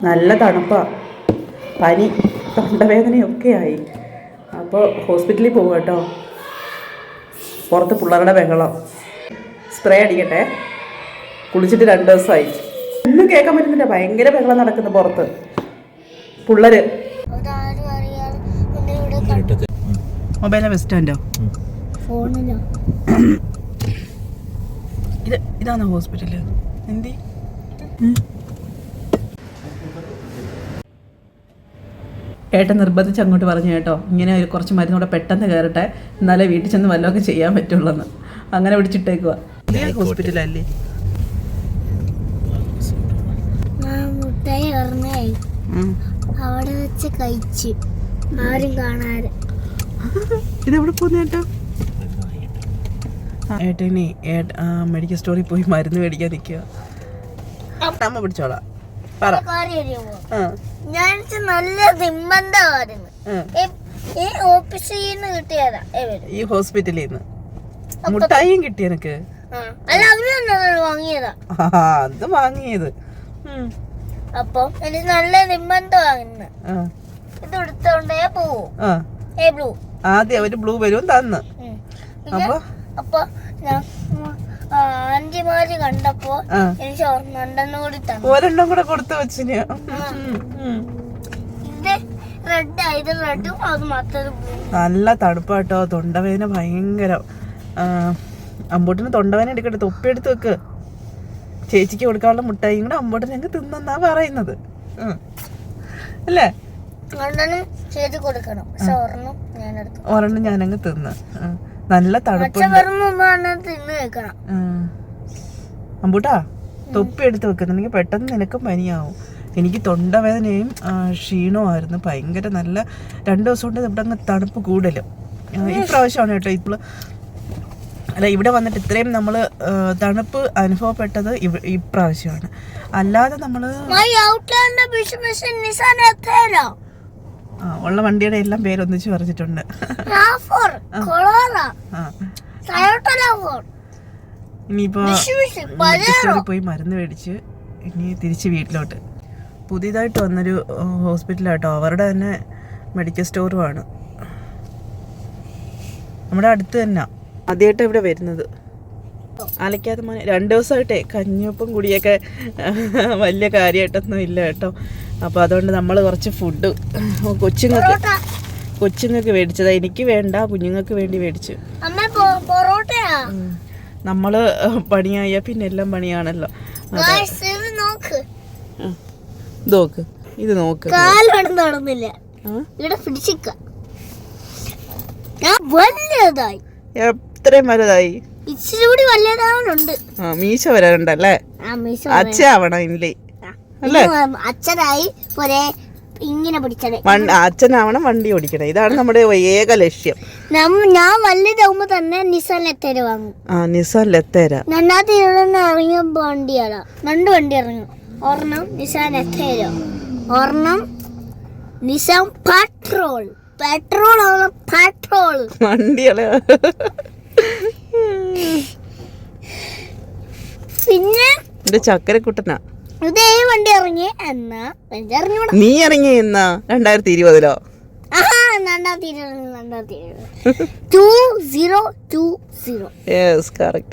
നല്ല തണുപ്പാണ്, പനി, തൊണ്ടവേദനയൊക്കെ ആയി. അപ്പോൾ ഹോസ്പിറ്റലിൽ പോകും കേട്ടോ. പുറത്ത് പിള്ളേരുടെ ബഹളം. സ്പ്രേ അടിക്കട്ടെ. കുളിച്ചിട്ട് 2 ദിവസമായി. ഒന്നും കേൾക്കാൻ പറ്റുന്നില്ല, ഭയങ്കര ബഹളം നടക്കുന്നു പുറത്ത്. പിള്ളേര് മൊബൈലാ ബസ് സ്റ്റാൻഡോ? ഇതാണോ ഹോസ്പിറ്റല്? എന്തി ഏട്ടൻ നിർബന്ധിച്ച് അങ്ങോട്ട് പറഞ്ഞു കേട്ടോ, ഇങ്ങനെ ഒരു കുറച്ച് മരുന്നൂടെ പെട്ടെന്ന് കയറട്ടെ, എന്നാലേ വീട്ടിൽ ചെന്ന് വല്ലതൊക്കെ ചെയ്യാൻ പറ്റുള്ളൂ. അങ്ങനെ പിടിച്ചിട്ടേക്കുക. ഹോസ്പിറ്റലല്ലേ? അവിടെ വെച്ച് കഴിച്ചു, ആരും കാണാതെ. ഇതെവിടെ പോകുന്ന ഏട്ടാ? ഏട്ടനെ മെഡിക്കൽ സ്റ്റോറിൽ പോയി മരുന്ന് മേടിക്കാൻ നിൽക്കുക. അമ്മ പിടിച്ചോളാം. ഞാൻ നല്ല നിമ്മന്തായിരുന്നു. ഓഫീസിൽ നിന്ന് കിട്ടിയതാ, ഈ ഹോസ്പിറ്റലിൽ നിന്ന് മുട്ടായിയും കിട്ടി എനിക്ക്. അല്ല, അവര് വാങ്ങിയതാ. അത് വാങ്ങിയത്. അപ്പൊ എനിക്ക് നല്ല നിമ്മന്തമായിരുന്നു. ഇത് എടുത്തോണ്ടേ പോവും. ആദ്യം അവര് ബ്ലൂ ബലൂൺ തന്ന്. അപ്പൊ ഞാൻ ആന്റിമാര് കണ്ടപ്പോ എനിക്ക് ഒരെണ്ണം കൂടി തന്നു. ഒരെണ്ണം കൂടെ കൊടുത്തു വെച്ചിന്. ഇത് റെഡ് റെഡും അത് മാത്രം. നല്ല തണുപ്പാട്ടോ, തൊണ്ടവേദന ഭയങ്കര. അമ്പൂട്ടിന് തൊണ്ടവേദന എടുക്കട്ടെ, തൊപ്പി എടുത്ത് വെക്ക്. ചേച്ചിക്ക് കൊടുക്കാനുള്ള മുട്ടായും കൂടെ അമ്പൂട്ടിന് ഞങ്ങൾക്ക് തിന്നാ പറയുന്നത് അല്ലേ? ഒരെണ്ണം ഞാനങ്ങ് തിന്ന്. നല്ല തണുപ്പ്. അമ്പൂട്ടാ, തൊപ്പി എടുത്ത് വെക്കുന്നുണ്ടെങ്കിൽ പെട്ടെന്ന് നിനക്കും പനിയാവും. എനിക്ക് തൊണ്ടവേദനയും ക്ഷീണമായിരുന്നു ഭയങ്കര. നല്ല 2 ദിവസം കൊണ്ട് ഇവിടെ അങ്ങ് തണുപ്പ് കൂടുതലും. ഇപ്രാവശ്യമാണ് കേട്ടോ. അല്ല, ഇവിടെ വന്നിട്ട് ഇത്രയും നമ്മൾ തണുപ്പ് അനുഭവപ്പെട്ടത് ഇപ്രാവശ്യമാണ്. അല്ലാതെ നമ്മൾ ഉള്ള വണ്ടിയുടെ എല്ലാം പേരൊന്നിച്ച് പറഞ്ഞിട്ടുണ്ട്. ഇനിയിപ്പോ സ്റ്റോറിൽ പോയി മരുന്ന് മേടിച്ച് ഇനി തിരിച്ച് വീട്ടിലോട്ട്. പുതിയതായിട്ട് വന്നൊരു ഹോസ്പിറ്റലാട്ടോ, അവരുടെ തന്നെ മെഡിക്കൽ സ്റ്റോറുമാണ്. നമ്മുടെ അടുത്ത് തന്നെ. ആദ്യമായിട്ടാണ് ഇവിടെ വരുന്നത്. അലക്കാതെ മോനെ 2 ദിവസമായിട്ടേ കഞ്ഞിയൊപ്പം കുടിയൊക്കെ വലിയ കാര്യമായിട്ടൊന്നും ഇല്ല കേട്ടോ. അപ്പോൾ അതുകൊണ്ട് നമ്മൾ കുറച്ച് ഫുഡ് കൊച്ചുങ്ങൾക്ക് മേടിച്ചതാ. എനിക്ക് വേണ്ട, കുഞ്ഞുങ്ങൾക്ക് വേണ്ടി മേടിച്ചു. നമ്മൾ പണിയായ പിന്നെ എല്ലാം പണിയാണല്ലോ. നോക്ക്, ഇത് നോക്ക്. എത്രയും വലുതായി. ഇച്ചിരി വലുതാവുന്നുണ്ട്. മീശ വരാനുണ്ടല്ലേ? അച്ഛനാവണം ഇല്ലേ? അല്ലേ? അച്ഛനായി ഇങ്ങനെ പിടിച്ചത്. അച്ഛനാവണം, വണ്ടി ഓടിക്കണം. ഇതാണ് നമ്മുടെ ഏക ലക്ഷ്യം. ഞാൻ വലുതാവുമ്പോ തന്നെ നിസാൻ ലെത്തേര വാങ്ങും. നിസാൻ ലെത്തേര 2ാമത്തെ ഇറങ്ങിയ വണ്ടിയാണ്. 2 വണ്ടി ഇറങ്ങും. ഒരെണ്ണം നിസാൻ ലെത്തേര, ഒരെണ്ണം നിസാൻ പെട്രോൾ. വണ്ടികള്. പിന്നെ ചക്കരക്കുട്ടനാ. ഇതേ വണ്ടി ഇറങ്ങി എന്നാ നീ ഇറങ്ങി എന്നാ 2020 2020 2020. Yes, correct.